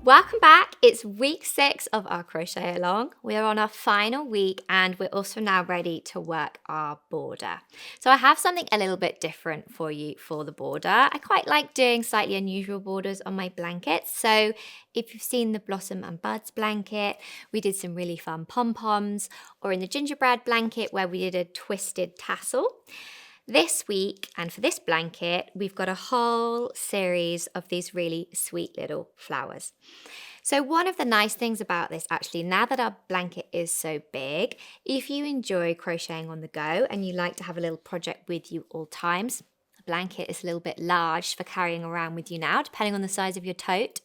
Welcome back. It's week 6 of our Crochet Along. We're on our final week and we're also now ready to work our border. So I have something a little bit different for you for the border. I quite like doing slightly unusual borders on my blankets. So if you've seen the Blossom and Buds blanket, we did some really fun pom-poms, or in the gingerbread blanket where we did a twisted tassel. This week, and for this blanket, we've got a whole series of these really sweet little flowers. So one of the nice things about this, actually, now that our blanket is so big, if you enjoy crocheting on the go and you like to have a little project with you all times, the blanket is a little bit large for carrying around with you now, depending on the size of your tote.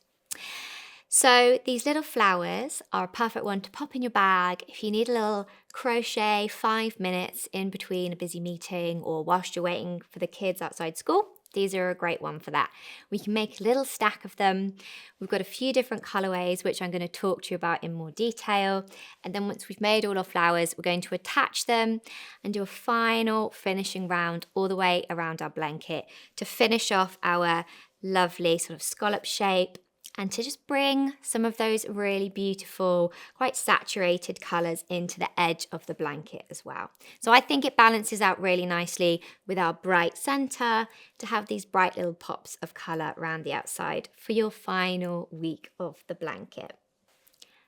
So these little flowers are a perfect one to pop in your bag if you need a little crochet 5 minutes in between a busy meeting or whilst you're waiting for the kids outside school. These are a great one for that. We can make a little stack of them. We've got a few different colorways, which I'm going to talk to you about in more detail. And then once we've made all our flowers, we're going to attach them and do a final finishing round all the way around our blanket to finish off our lovely sort of scallop shape, and to just bring some of those really beautiful, quite saturated colours into the edge of the blanket as well. So I think it balances out really nicely with our bright centre to have these bright little pops of colour around the outside for your final week of the blanket.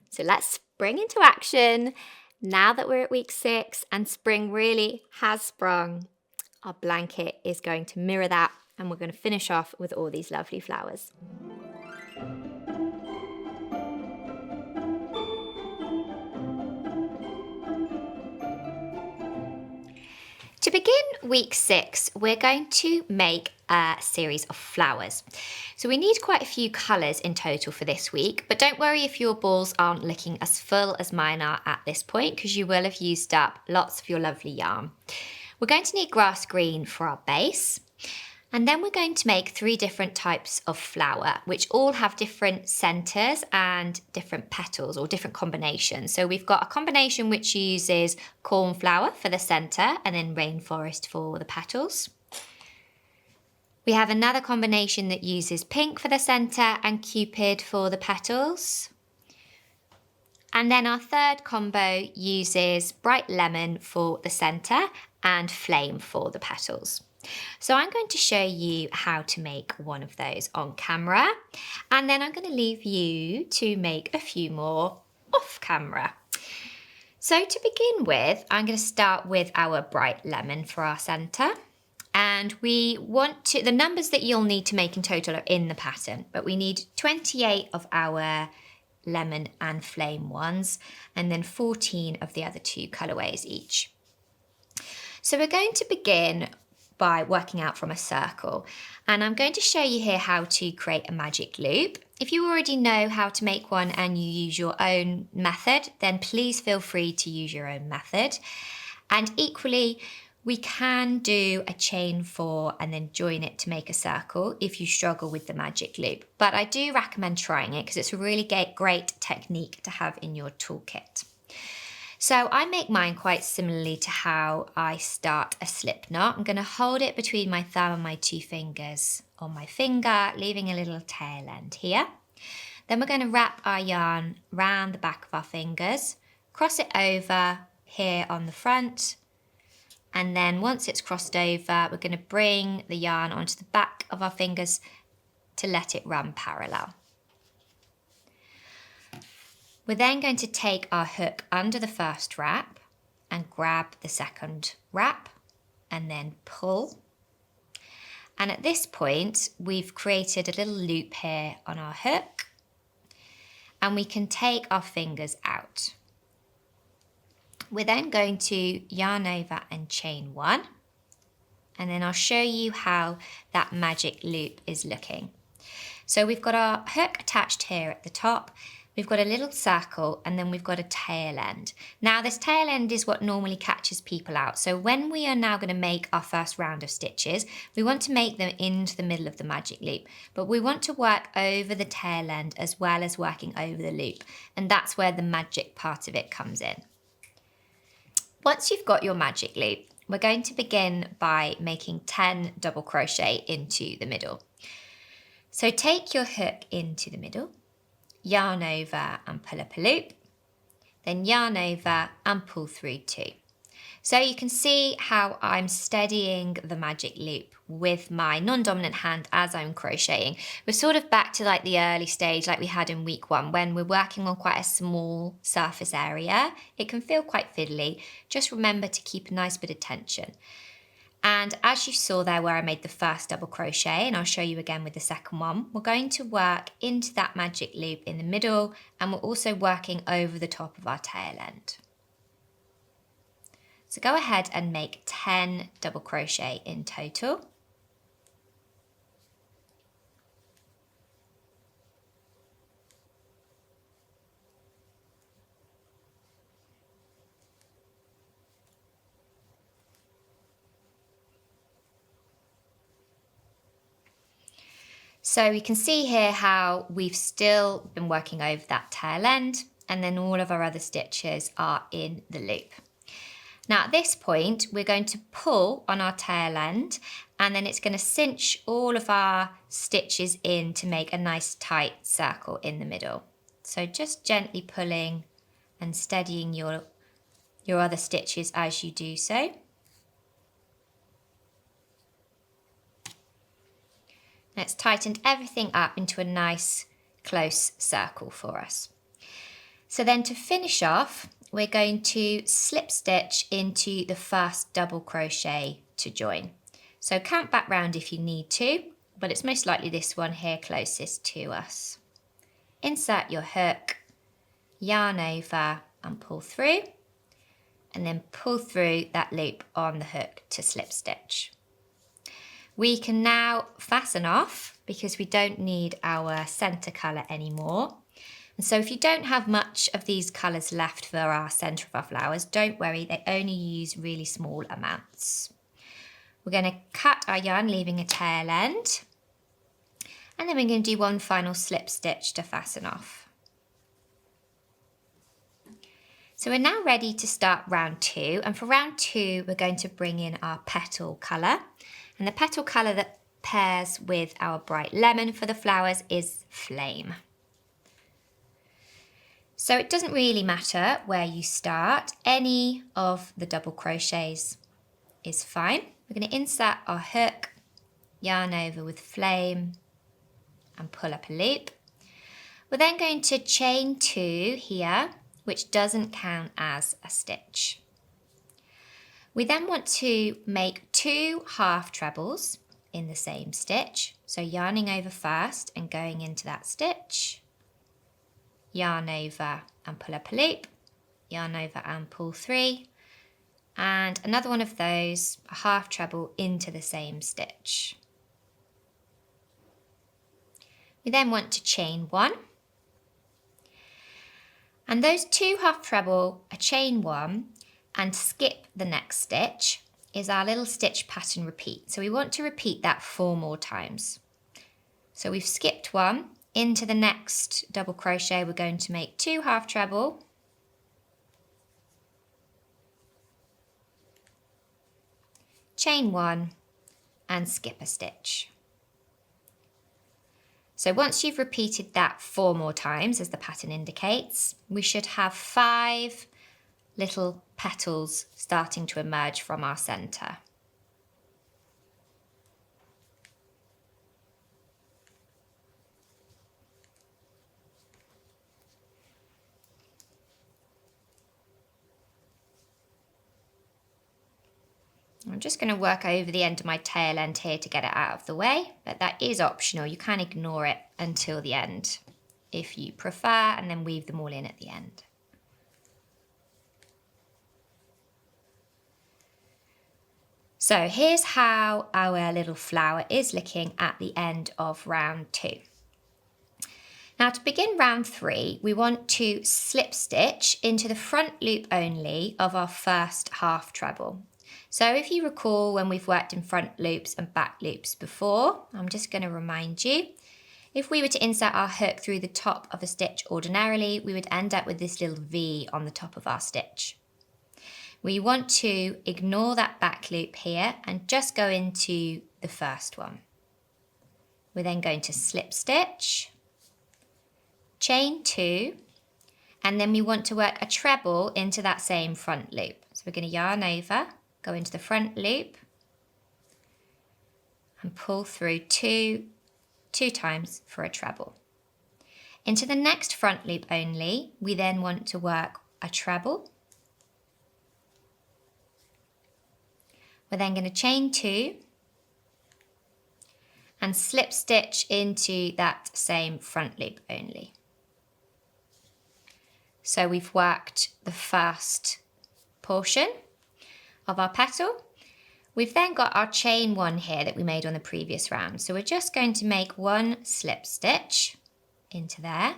So let's spring into action. Now that we're at week 6 and spring really has sprung, our blanket is going to mirror that, and we're going to finish off with all these lovely flowers. To begin week 6, we're going to make a series of flowers. So we need quite a few colours in total for this week, but don't worry if your balls aren't looking as full as mine are at this point, because you will have used up lots of your lovely yarn. We're going to need grass green for our base. And then we're going to make 3 different types of flower, which all have different centres and different petals or different combinations. So we've got a combination which uses cornflower for the centre and then rainforest for the petals. We have another combination that uses pink for the centre and cupid for the petals. And then our third combo uses bright lemon for the centre and flame for the petals. So I'm going to show you how to make one of those on camera, and then I'm going to leave you to make a few more off camera. So to begin with, I'm going to start with our bright lemon for our centre, and the numbers that you'll need to make in total are in the pattern, but we need 28 of our lemon and flame ones, and then 14 of the other 2 colourways each. So we're going to begin by working out from a circle, and I'm going to show you here how to create a magic loop. If you already know how to make one and you use your own method, then please feel free to use your own method. And equally, we can do a chain 4 and then join it to make a circle if you struggle with the magic loop. But I do recommend trying it because it's a really great technique to have in your toolkit. So I make mine quite similarly to how I start a slip knot. I'm going to hold it between my thumb and my 2 fingers on my finger, leaving a little tail end here. Then we're going to wrap our yarn round the back of our fingers, cross it over here on the front, and then once it's crossed over, we're going to bring the yarn onto the back of our fingers to let it run parallel. We're then going to take our hook under the first wrap and grab the second wrap and then pull. And at this point, we've created a little loop here on our hook, and we can take our fingers out. We're then going to yarn over and chain 1, and then I'll show you how that magic loop is looking. So we've got our hook attached here at the top. We've got a little circle, and then we've got a tail end. Now this tail end is what normally catches people out. So when we are now going to make our first round of stitches, we want to make them into the middle of the magic loop, but we want to work over the tail end as well as working over the loop. And that's where the magic part of it comes in. Once you've got your magic loop, we're going to begin by making 10 double crochet into the middle. So take your hook into the middle, yarn over and pull up a loop, then yarn over and pull through 2. So you can see how I'm steadying the magic loop with my non-dominant hand as I'm crocheting. We're sort of back to like the early stage like we had in week 1 when we're working on quite a small surface area. It can feel quite fiddly. Just remember to keep a nice bit of tension. And as you saw there where I made the first double crochet, and I'll show you again with the second one, we're going to work into that magic loop in the middle, and we're also working over the top of our tail end. So go ahead and make 10 double crochet in total. So we can see here how we've still been working over that tail end, and then all of our other stitches are in the loop. Now at this point, we're going to pull on our tail end, and then it's going to cinch all of our stitches in to make a nice tight circle in the middle. So just gently pulling and steadying your other stitches as you do so. It's tightened everything up into a nice close circle for us. So then to finish off, we're going to slip stitch into the first double crochet to join. So count back round if you need to, but it's most likely this one here closest to us. Insert your hook, yarn over and pull through, and then pull through that loop on the hook to slip stitch. We can now fasten off because we don't need our centre colour anymore. And so if you don't have much of these colours left for our centre of our flowers, don't worry, they only use really small amounts. We're going to cut our yarn, leaving a tail end, and then we're going to do one final slip stitch to fasten off. So we're now ready to start round 2, and for round 2 we're going to bring in our petal colour, and the petal colour that pairs with our bright lemon for the flowers is Flame. So it doesn't really matter where you start, any of the double crochets is fine. We're going to insert our hook, yarn over with Flame and pull up a loop. We're then going to chain 2 here, which doesn't count as a stitch. We then want to make 2 half trebles in the same stitch. So yarning over first and going into that stitch, yarn over and pull up a loop, yarn over and pull 3, and another one of those, a half treble into the same stitch. We then want to chain 1. And those 2 half treble, a chain 1, and skip the next stitch is our little stitch pattern repeat. So we want to repeat that 4 more times. So we've skipped 1, into the next double crochet we're going to make 2 half treble, chain 1 and skip a stitch. So once you've repeated that 4 more times, as the pattern indicates, we should have 5 little petals starting to emerge from our centre. I'm just going to work over the end of my tail end here to get it out of the way, but that is optional. You can ignore it until the end if you prefer, and then weave them all in at the end. So here's how our little flower is looking at the end of round 2. Now to begin round 3, we want to slip stitch into the front loop only of our first half treble. So if you recall when we've worked in front loops and back loops before, I'm just going to remind you, if we were to insert our hook through the top of a stitch ordinarily, we would end up with this little V on the top of our stitch. We want to ignore that back loop here and just go into the first one. We're then going to slip stitch chain 2, and then we want to work a treble into that same front loop. So we're going to yarn over, go into the front loop, and pull through two times for a treble. Into the next front loop only, we then want to work a treble. We're then going to chain 2 and slip stitch into that same front loop only. So we've worked the first portion of our petal. We've then got our chain 1 here that we made on the previous round. So we're just going to make 1 slip stitch into there.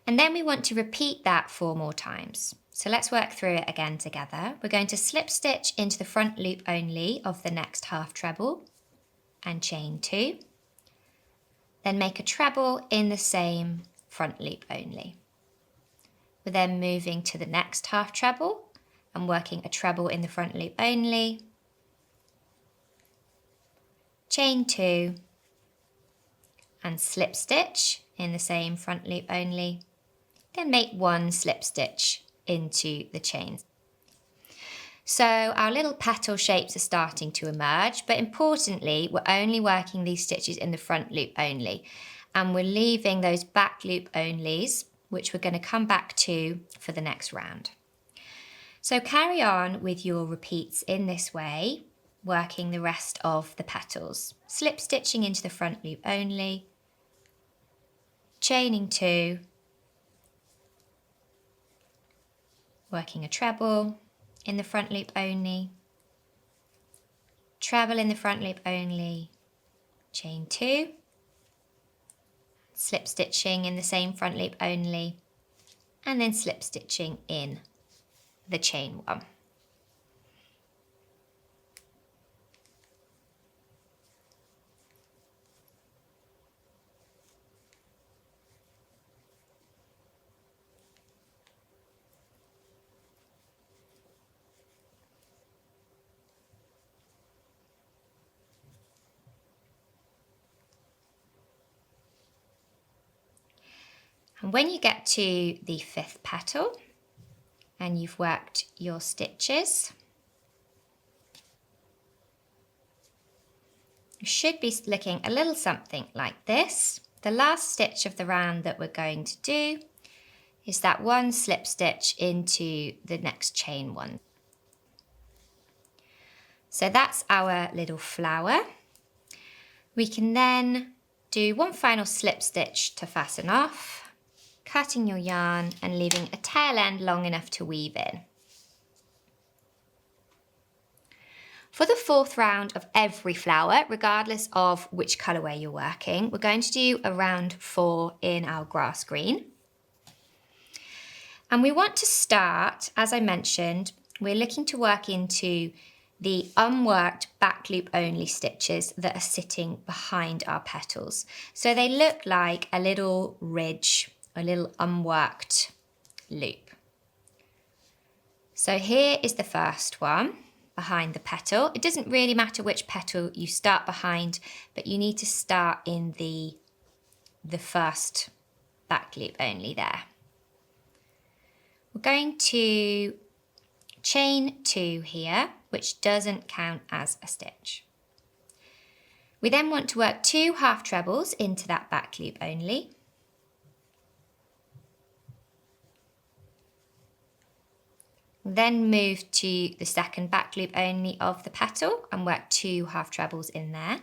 And then we want to repeat that 4 more times. So let's work through it again together. We're going to slip stitch into the front loop only of the next half treble and chain 2. Then make a treble in the same front loop only. We're then moving to the next half treble and working a treble in the front loop only, chain 2 and slip stitch in the same front loop only, then make 1 slip stitch into the chain. So our little petal shapes are starting to emerge, but importantly, we're only working these stitches in the front loop only, and we're leaving those back loop onlys, which we're going to come back to for the next round. So carry on with your repeats in this way, working the rest of the petals. Slip stitching into the front loop only, chaining 2, working a treble in the front loop only, treble in the front loop only, chain 2, slip stitching in the same front loop only, and then slip stitching in the chain 1. And when you get to the 5th petal and you've worked your stitches, you should be looking a little something like this. The last stitch of the round that we're going to do is that 1 slip stitch into the next chain 1. So that's our little flower. We can then do 1 final slip stitch to fasten off, cutting your yarn and leaving a tail end long enough to weave in. For the 4th round of every flower, regardless of which colourway you're working, we're going to do a round 4 in our grass green. And we want to start, as I mentioned, we're looking to work into the unworked back loop only stitches that are sitting behind our petals. So they look like a little ridge, a little unworked loop. So here is the first one behind the petal. It doesn't really matter which petal you start behind, but you need to start in the first back loop only there. We're going to chain 2 here, which doesn't count as a stitch. We then want to work 2 half trebles into that back loop only. Then move to the second back loop only of the petal and work 2 half trebles in there.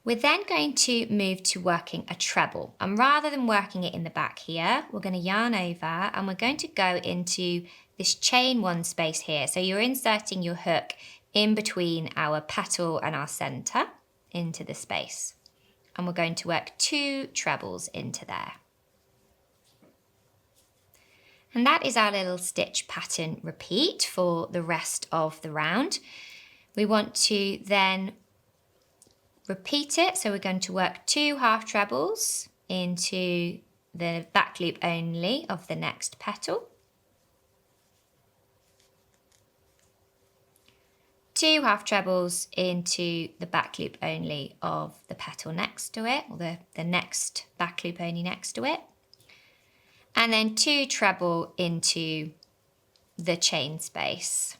We're then going to move to working a treble, and rather than working it in the back here, we're going to yarn over and we're going to go into this chain 1 space here. So you're inserting your hook in between our petal and our centre into the space, and we're going to work 2 trebles into there. And that is our little stitch pattern repeat for the rest of the round. We want to then repeat it, so we're going to work 2 half trebles into the back loop only of the next petal. 2 half trebles into the back loop only of the petal next to it, or the next back loop only next to it, and then 2 treble into the chain space,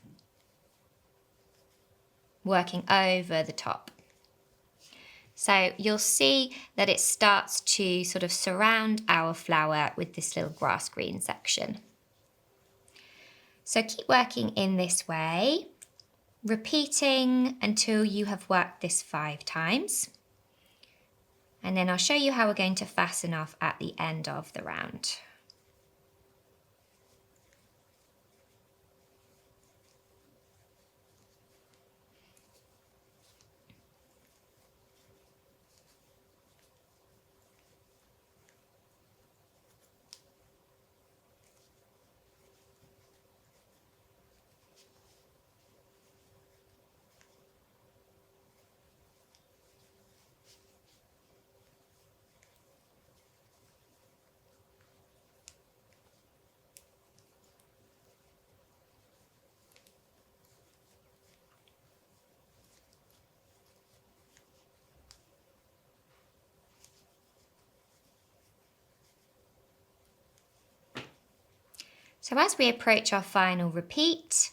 working over the top. So you'll see that it starts to sort of surround our flower with this little grass green section. So keep working in this way, repeating until you have worked this 5 times. And then I'll show you how we're going to fasten off at the end of the round. So as we approach our final repeat,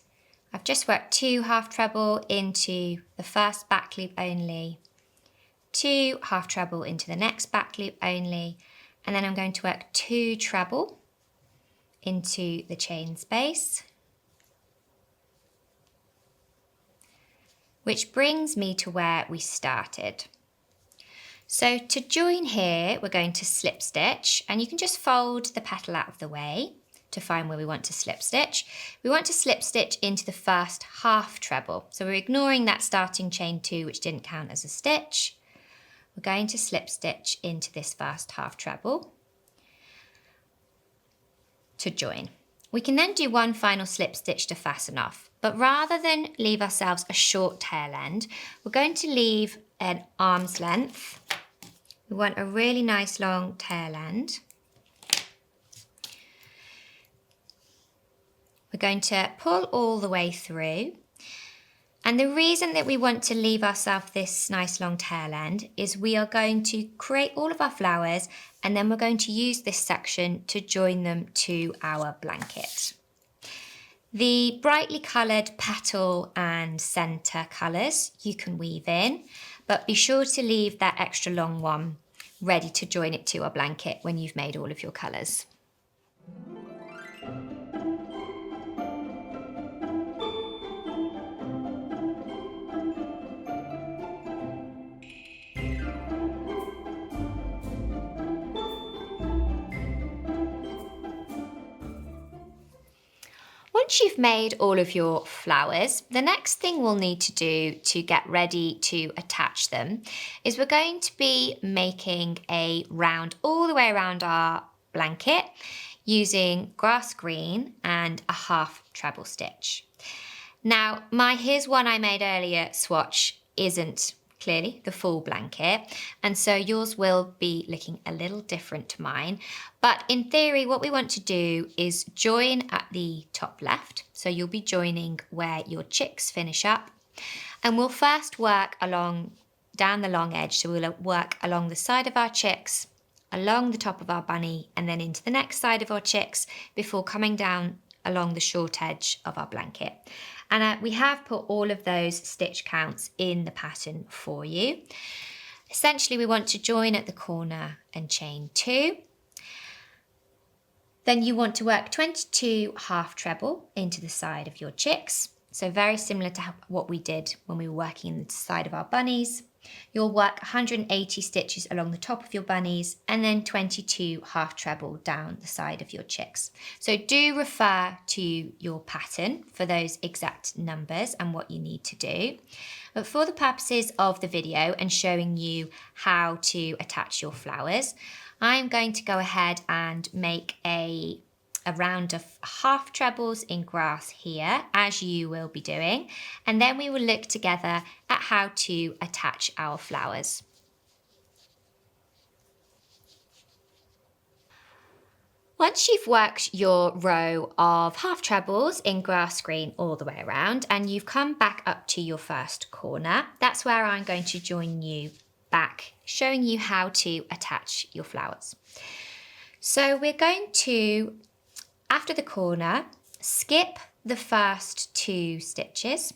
I've just worked 2 half treble into the first back loop only, 2 half treble into the next back loop only, and then I'm going to work 2 treble into the chain space, which brings me to where we started. So to join here, we're going to slip stitch, and you can just fold the petal out of the way to find where we want to slip stitch. We want to slip stitch into the first half treble. So we're ignoring that starting chain 2, which didn't count as a stitch. We're going to slip stitch into this first half treble to join. We can then do one final slip stitch to fasten off, but rather than leave ourselves a short tail end, we're going to leave an arm's length. We want a really nice long tail end. We're going to pull all the way through. And the reason that we want to leave ourselves this nice long tail end is we are going to create all of our flowers, and then we're going to use this section to join them to our blanket. The brightly coloured petal and centre colours you can weave in, but be sure to leave that extra long one ready to join it to our blanket when you've made all of your colours. Once you've made all of your flowers, the next thing we'll need to do to get ready to attach them is we're going to be making a round all the way around our blanket using grass green and a half treble stitch. Now, my Here's One I Made Earlier swatch isn't clearly the full blanket, and so yours will be looking a little different to mine. But in theory, what we want to do is join at the top left. So you'll be joining where your chicks finish up. And we'll first work along down the long edge. So we'll work along the side of our chicks, along the top of our bunny, and then into the next side of our chicks before coming down along the short edge of our blanket. And we have put all of those stitch counts in the pattern for you. Essentially, we want to join at the corner and chain 2. Then you want to work 22 half treble into the side of your chicks. So very similar to what we did when we were working in the side of our bunnies. You'll work 180 stitches along the top of your bunnies and then 22 half treble down the side of your chicks. So do refer to your pattern for those exact numbers and what you need to do. But for the purposes of the video and showing you how to attach your flowers, I'm going to go ahead and make a round of half trebles in grass here, as you will be doing, and then we will look together at how to attach our flowers. Once you've worked your row of half trebles in grass green all the way around and you've come back up to your first corner, that's where I'm going to join you back, showing you how to attach your flowers. So we're going to, after the corner, skip the first 2 stitches.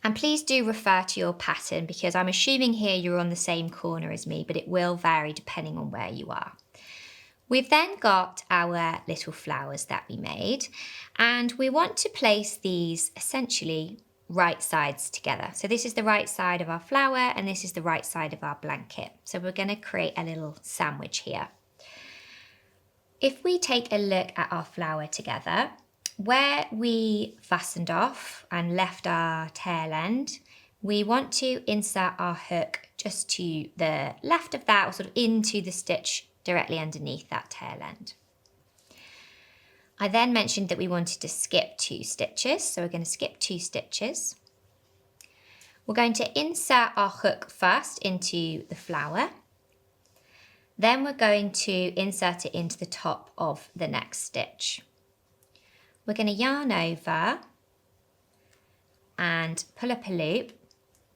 And please do refer to your pattern because I'm assuming here you're on the same corner as me, but it will vary depending on where you are. We've then got our little flowers that we made, and we want to place these essentially right sides together. So this is the right side of our flower and this is the right side of our blanket. So we're going to create a little sandwich here. If we take a look at our flower together, where we fastened off and left our tail end, we want to insert our hook just to the left of that, or sort of into the stitch directly underneath that tail end. I then mentioned that we wanted to skip 2 stitches, so we're going to skip 2 stitches. We're going to insert our hook first into the flower. Then we're going to insert it into the top of the next stitch. We're going to yarn over and pull up a loop,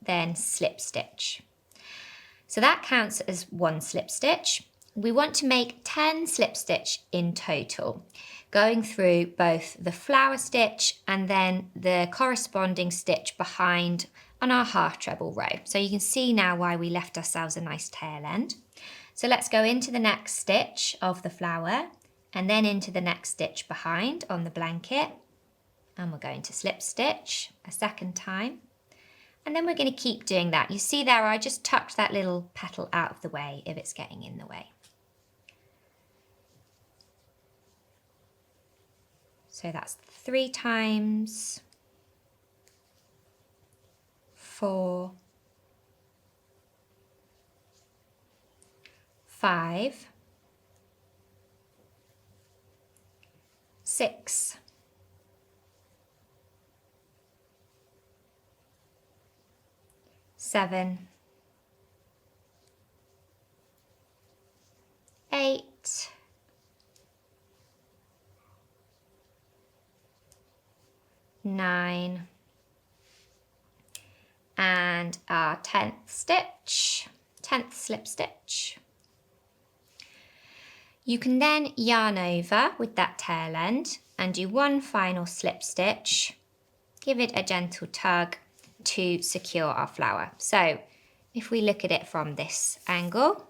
then slip stitch. So that counts as 1 slip stitch. We want to make 10 slip stitch in total, going through both the flower stitch and then the corresponding stitch behind on our half treble row. So you can see now why we left ourselves a nice tail end. So let's go into the next stitch of the flower and then into the next stitch behind on the blanket. And we're going to slip stitch a second time. And then we're going to keep doing that. You see there, I just tucked that little petal out of the way if it's getting in the way. So that's 3 times 4, 5, 6, 7, 8, 9, and our 10th stitch, 10th slip stitch. You can then yarn over with that tail end and do 1 final slip stitch, give it a gentle tug to secure our flower. So if we look at it from this angle,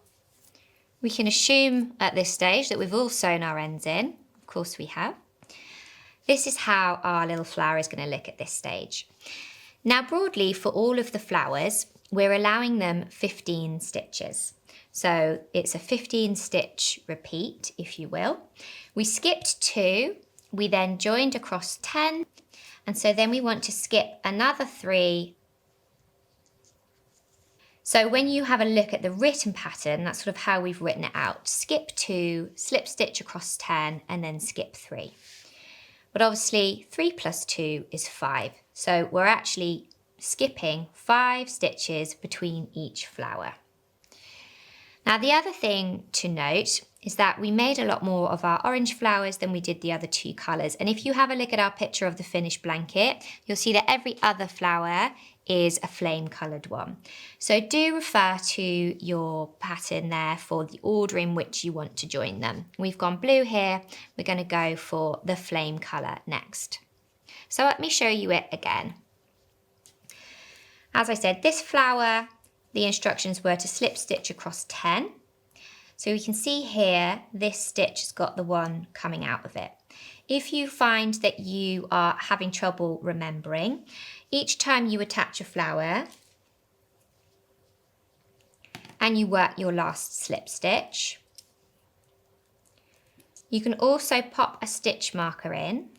we can assume at this stage that we've all sewn our ends in. Of course we have. This is how our little flower is going to look at this stage. Now broadly for all of the flowers, we're allowing them 15 stitches. So it's a 15 stitch repeat, if you will. We skipped 2, we then joined across 10, and so then we want to skip another 3. So when you have a look at the written pattern, that's sort of how we've written it out. Skip 2, slip stitch across 10, and then skip 3. But obviously 3 plus 2 is 5. So we're actually skipping 5 stitches between each flower. Now the other thing to note is that we made a lot more of our orange flowers than we did the other 2 colours. And if you have a look at our picture of the finished blanket, you'll see that every other flower is a flame coloured one. So do refer to your pattern there for the order in which you want to join them. We've gone blue here, we're going to go for the flame colour next. So let me show you it again. As I said, this flower, the instructions were to slip stitch across 10. So we can see here, this stitch has got the one coming out of it. If you find that you are having trouble remembering, each time you attach a flower and you work your last slip stitch, you can also pop a stitch marker in,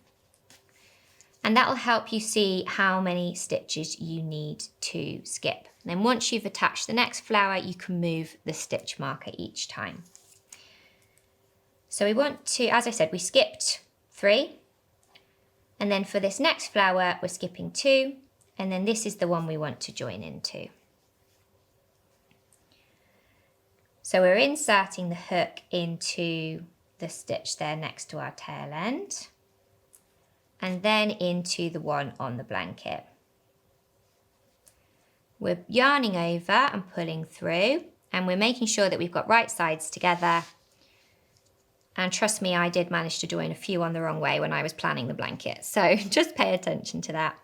and that will help you see how many stitches you need to skip. And then once you've attached the next flower, you can move the stitch marker each time. So we want to, as I said, we skipped 3. And then for this next flower, we're skipping 2. And then this is the one we want to join into. So we're inserting the hook into the stitch there next to our tail end, and then into the one on the blanket. We're yarning over and pulling through, and we're making sure that we've got right sides together. And trust me, I did manage to join a few on the wrong way when I was planning the blanket, so just pay attention to that.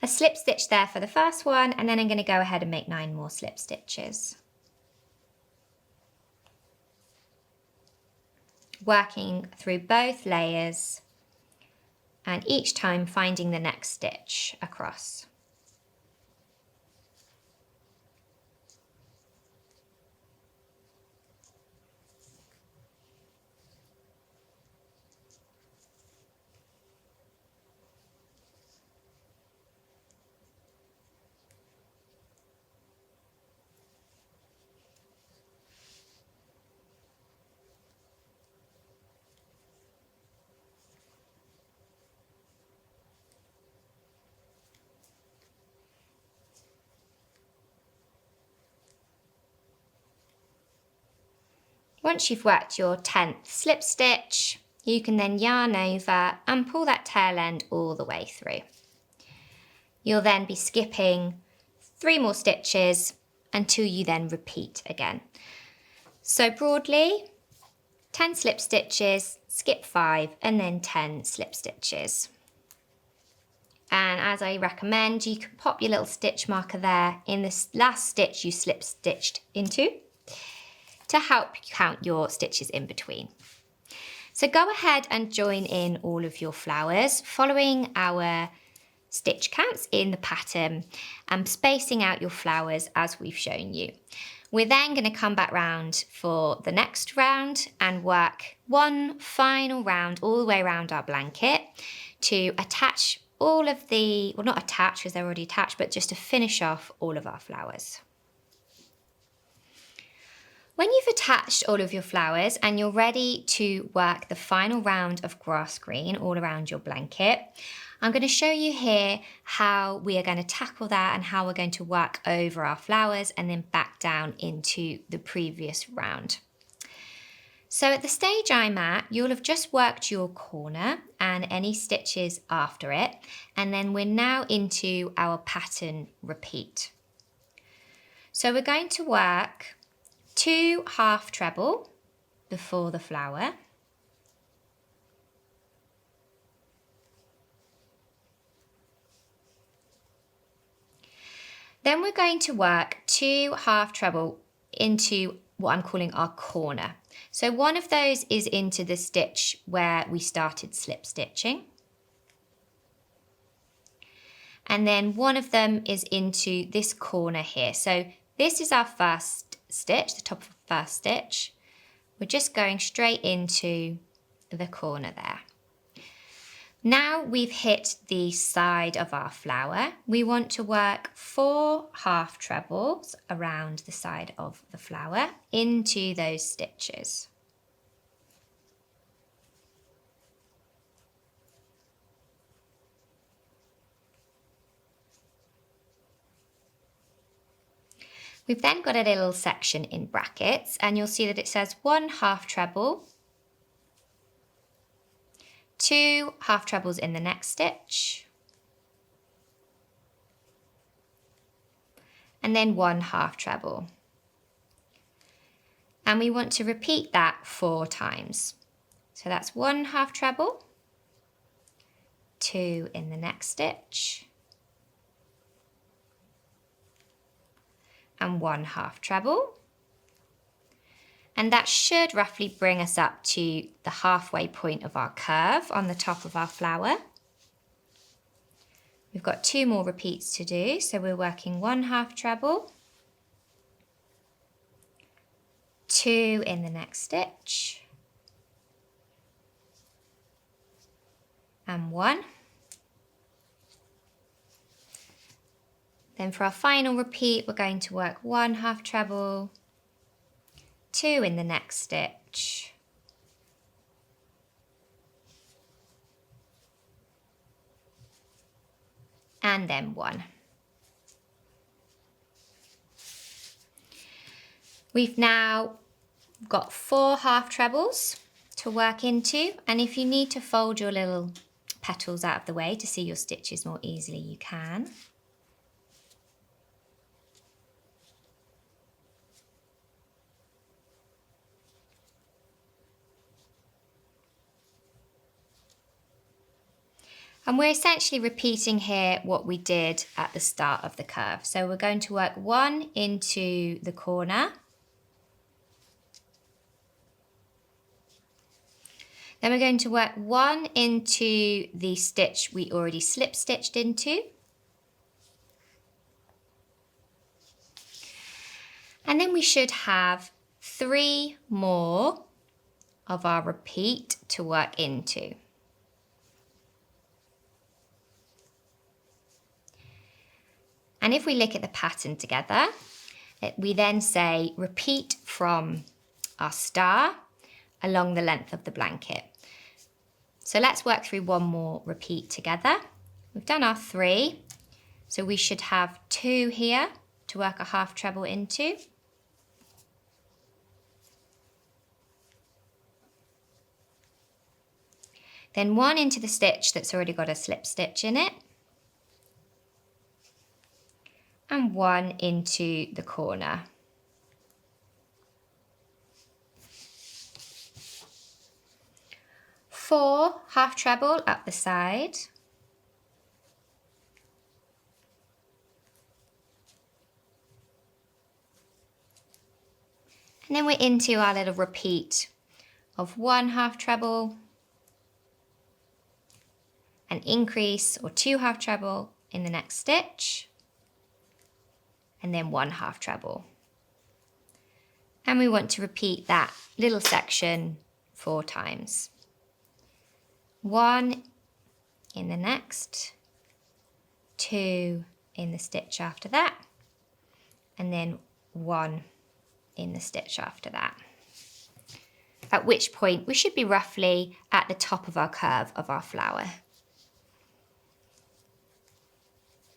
A slip stitch there for the first one, and then I'm going to go ahead and make 9 more slip stitches. Working through both layers, and each time finding the next stitch across. Once you've worked your 10th slip stitch, you can then yarn over and pull that tail end all the way through. You'll then be skipping 3 more stitches until you then repeat again. So broadly, 10 slip stitches, skip 5, and then 10 slip stitches. And as I recommend, you can pop your little stitch marker there in this last stitch you slip stitched into, to help count your stitches in between. So go ahead and join in all of your flowers, following our stitch counts in the pattern and spacing out your flowers as we've shown you. We're then going to come back round for the next round and work one final round all the way around our blanket to attach all of the, well, not attach because they're already attached, but just to finish off all of our flowers. When you've attached all of your flowers and you're ready to work the final round of grass green all around your blanket, I'm going to show you here how we are going to tackle that and how we're going to work over our flowers and then back down into the previous round. So at the stage I'm at, you'll have just worked your corner and any stitches after it, and then we're now into our pattern repeat. So we're going to work 2 half treble before the flower, then we're going to work 2 half treble into what I'm calling our corner. So one of those is into the stitch where we started slip stitching, and then one of them is into this corner here. So this is our first stitch, the top of the first stitch. We're just going straight into the corner there. Now we've hit the side of our flower, we want to work 4 half trebles around the side of the flower into those stitches. We've then got a little section in brackets, and you'll see that it says 1 half treble, 2 half trebles in the next stitch, and then 1 half treble. And we want to repeat that 4 times. So that's 1 half treble, 2 in the next stitch, and 1 half treble. And that should roughly bring us up to the halfway point of our curve on the top of our flower. We've got 2 more repeats to do, so we're working 1 half treble, 2 in the next stitch, and 1. Then for our final repeat, we're going to work 1 half treble, 2 in the next stitch, and then 1. We've now got 4 half trebles to work into, and if you need to fold your little petals out of the way to see your stitches more easily, you can. And we're essentially repeating here what we did at the start of the curve. So we're going to work one into the corner. Then we're going to work one into the stitch we already slip stitched into. And then we should have 3 more of our repeat to work into. And if we look at the pattern together, we then say repeat from our star along the length of the blanket. So let's work through one more repeat together. We've done our 3, so we should have 2 here to work a half treble into. Then 1 into the stitch that's already got a slip stitch in it. And 1 into the corner. Four half treble up the side. And then we're into our little repeat of 1 half treble, an increase or 2 half treble in the next stitch, and then 1 half treble. And we want to repeat that little section 4 times. 1 in the next, 2 in the stitch after that, and then 1 in the stitch after that. At which point we should be roughly at the top of our curve of our flower.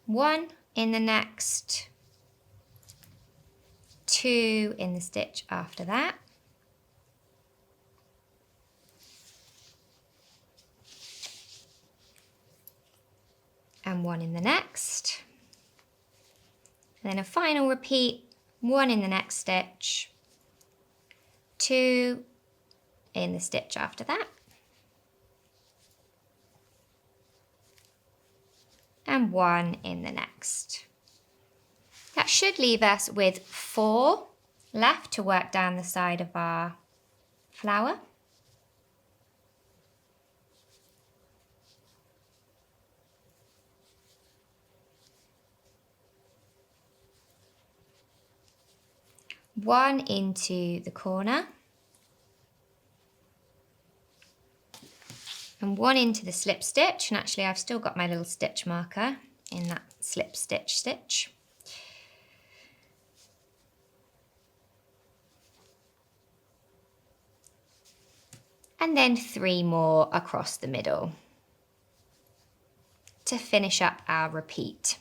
1 in the next, 2 in the stitch after that, and 1 in the next, and then a final repeat, 1 in the next stitch, 2 in the stitch after that, and 1 in the next. That should leave us with 4 left to work down the side of our flower. One into the corner, and 1 into the slip stitch, and actually I've still got my little stitch marker in that slip stitch. And then 3 more across the middle to finish up our repeat.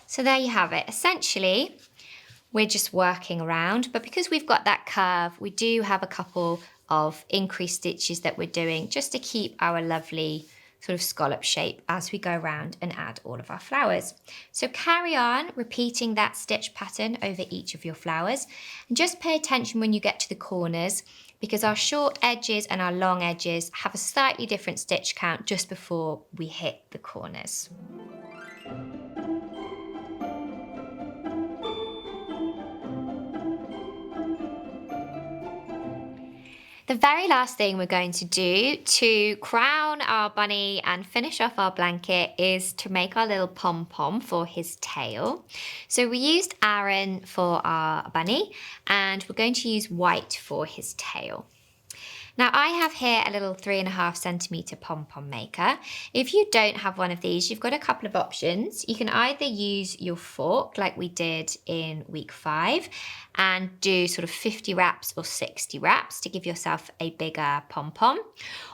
So there you have it. Essentially, we're just working around, but because we've got that curve, we do have a couple of increased stitches that we're doing just to keep our lovely sort of scallop shape as we go around and add all of our flowers. So carry on repeating that stitch pattern over each of your flowers, and just pay attention when you get to the corners, because our short edges and our long edges have a slightly different stitch count just before we hit the corners. The very last thing we're going to do to crown our bunny and finish off our blanket is to make our little pom-pom for his tail. So we used Aaron for our bunny, and we're going to use white for his tail. Now I have here a little 3.5 centimeter pom-pom maker. If you don't have one of these, you've got a couple of options. You can either use your fork like we did in week 5 and do sort of 50 wraps or 60 wraps to give yourself a bigger pom-pom.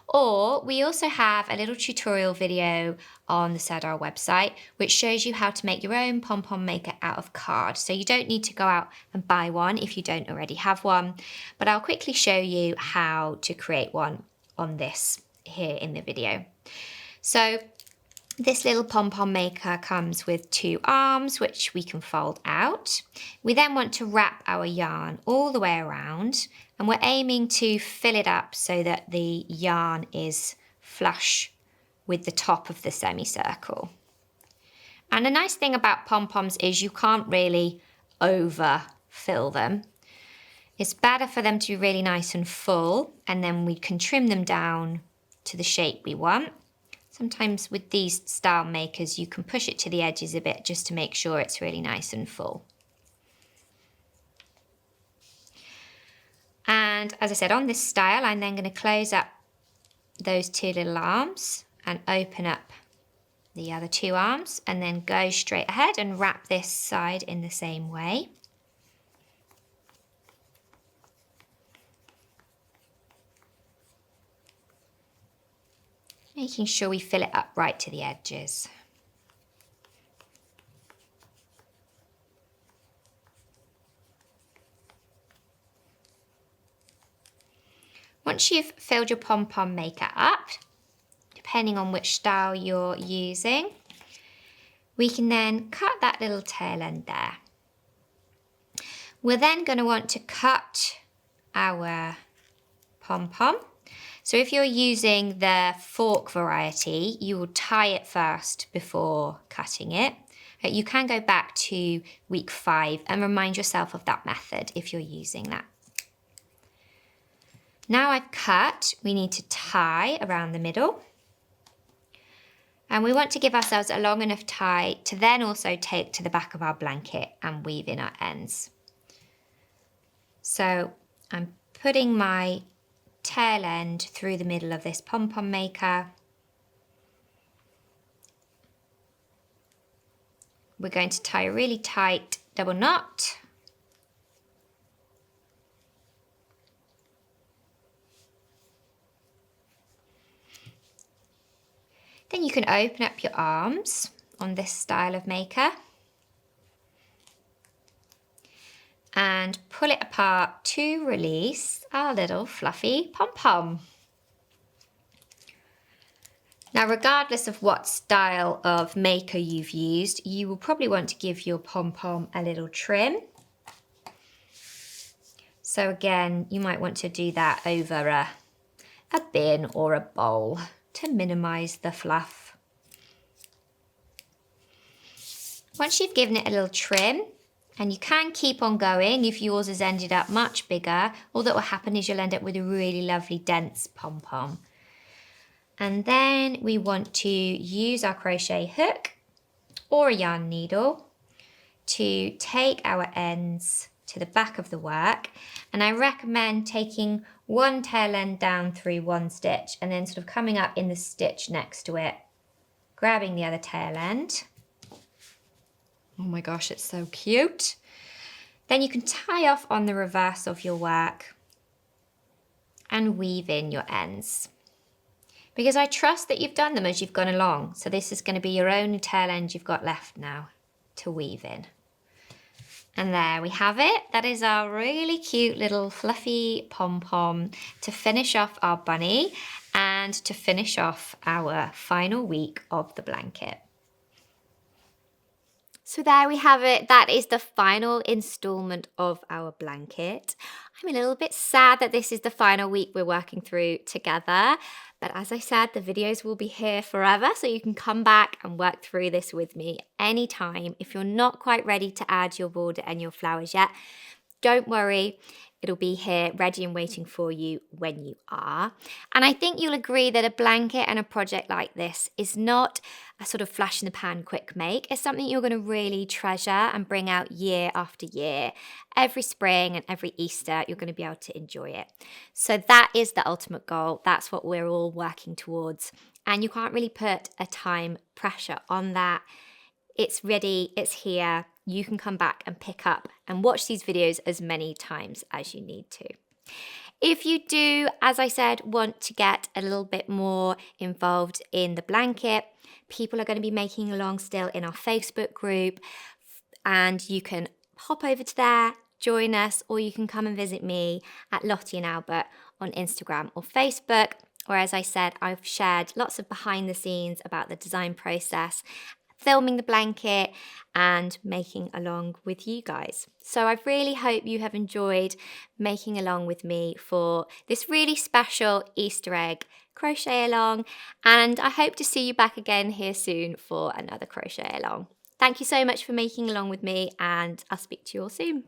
Or we also have a little tutorial video on the Sirdar website, which shows you how to make your own pom-pom maker out of card. So you don't need to go out and buy one if you don't already have one, but I'll quickly show you how to create one on this here in the video. So this little pom-pom maker comes with 2 arms, which we can fold out. We then want to wrap our yarn all the way around, and we're aiming to fill it up so that the yarn is flush with the top of the semicircle. And the nice thing about pom-poms is you can't really overfill them. It's better for them to be really nice and full, and then we can trim them down to the shape we want. Sometimes with these style makers, you can push it to the edges a bit just to make sure it's really nice and full. And as I said, on this style, I'm then going to close up those 2 little arms and open up the other 2 arms, and then go straight ahead and wrap this side in the same way. Making sure we fill it up right to the edges. Once you've filled your pom-pom maker up, depending on which style you're using, we can then cut that little tail end there. We're then going to want to cut our pom-pom. So if you're using the fork variety, you will tie it first before cutting it. You can go back to week 5 and remind yourself of that method if you're using that. Now I've cut, we need to tie around the middle. And we want to give ourselves a long enough tie to then also take to the back of our blanket and weave in our ends. So I'm putting my tail end through the middle of this pom-pom maker. We're going to tie a really tight double knot. Then you can open up your arms on this style of maker and pull it apart to release our little fluffy pom-pom. Now, regardless of what style of maker you've used, you will probably want to give your pom-pom a little trim. So again, you might want to do that over a bin or a bowl to minimize the fluff. Once you've given it a little trim, and you can keep on going if yours has ended up much bigger, all that will happen is you'll end up with a really lovely dense pom-pom. And then we want to use our crochet hook or a yarn needle to take our ends to the back of the work. And I recommend taking one tail end down through one stitch and then sort of coming up in the stitch next to it, grabbing the other tail end. Oh my gosh, it's so cute. Then you can tie off on the reverse of your work and weave in your ends. Because I trust that you've done them as you've gone along. So this is going to be your only tail end you've got left now to weave in. And there we have it. That is our really cute little fluffy pom-pom to finish off our bunny and to finish off our final week of the blanket. So there we have it. That is the final installment of our blanket. I'm a little bit sad that this is the final week we're working through together. But as I said, the videos will be here forever, so you can come back and work through this with me anytime. If you're not quite ready to add your border and your flowers yet, don't worry. It'll be here ready and waiting for you when you are. And I think you'll agree that a blanket and a project like this is not a sort of flash in the pan quick make. It's something you're going to really treasure and bring out year after year. Every spring and every Easter, you're going to be able to enjoy it. So that is the ultimate goal. That's what we're all working towards. And you can't really put a time pressure on that. It's ready, it's here. You can come back and pick up and watch these videos as many times as you need to. If you do, as I said, want to get a little bit more involved in the blanket, people are going to be making along still in our Facebook group, and you can hop over to there, join us, or you can come and visit me at Lottie and Albert on Instagram or Facebook. Or as I said, I've shared lots of behind the scenes about the design process, filming the blanket and making along with you guys. So I really hope you have enjoyed making along with me for this really special Easter egg crochet along, and I hope to see you back again here soon for another crochet along. Thank you so much for making along with me, and I'll speak to you all soon.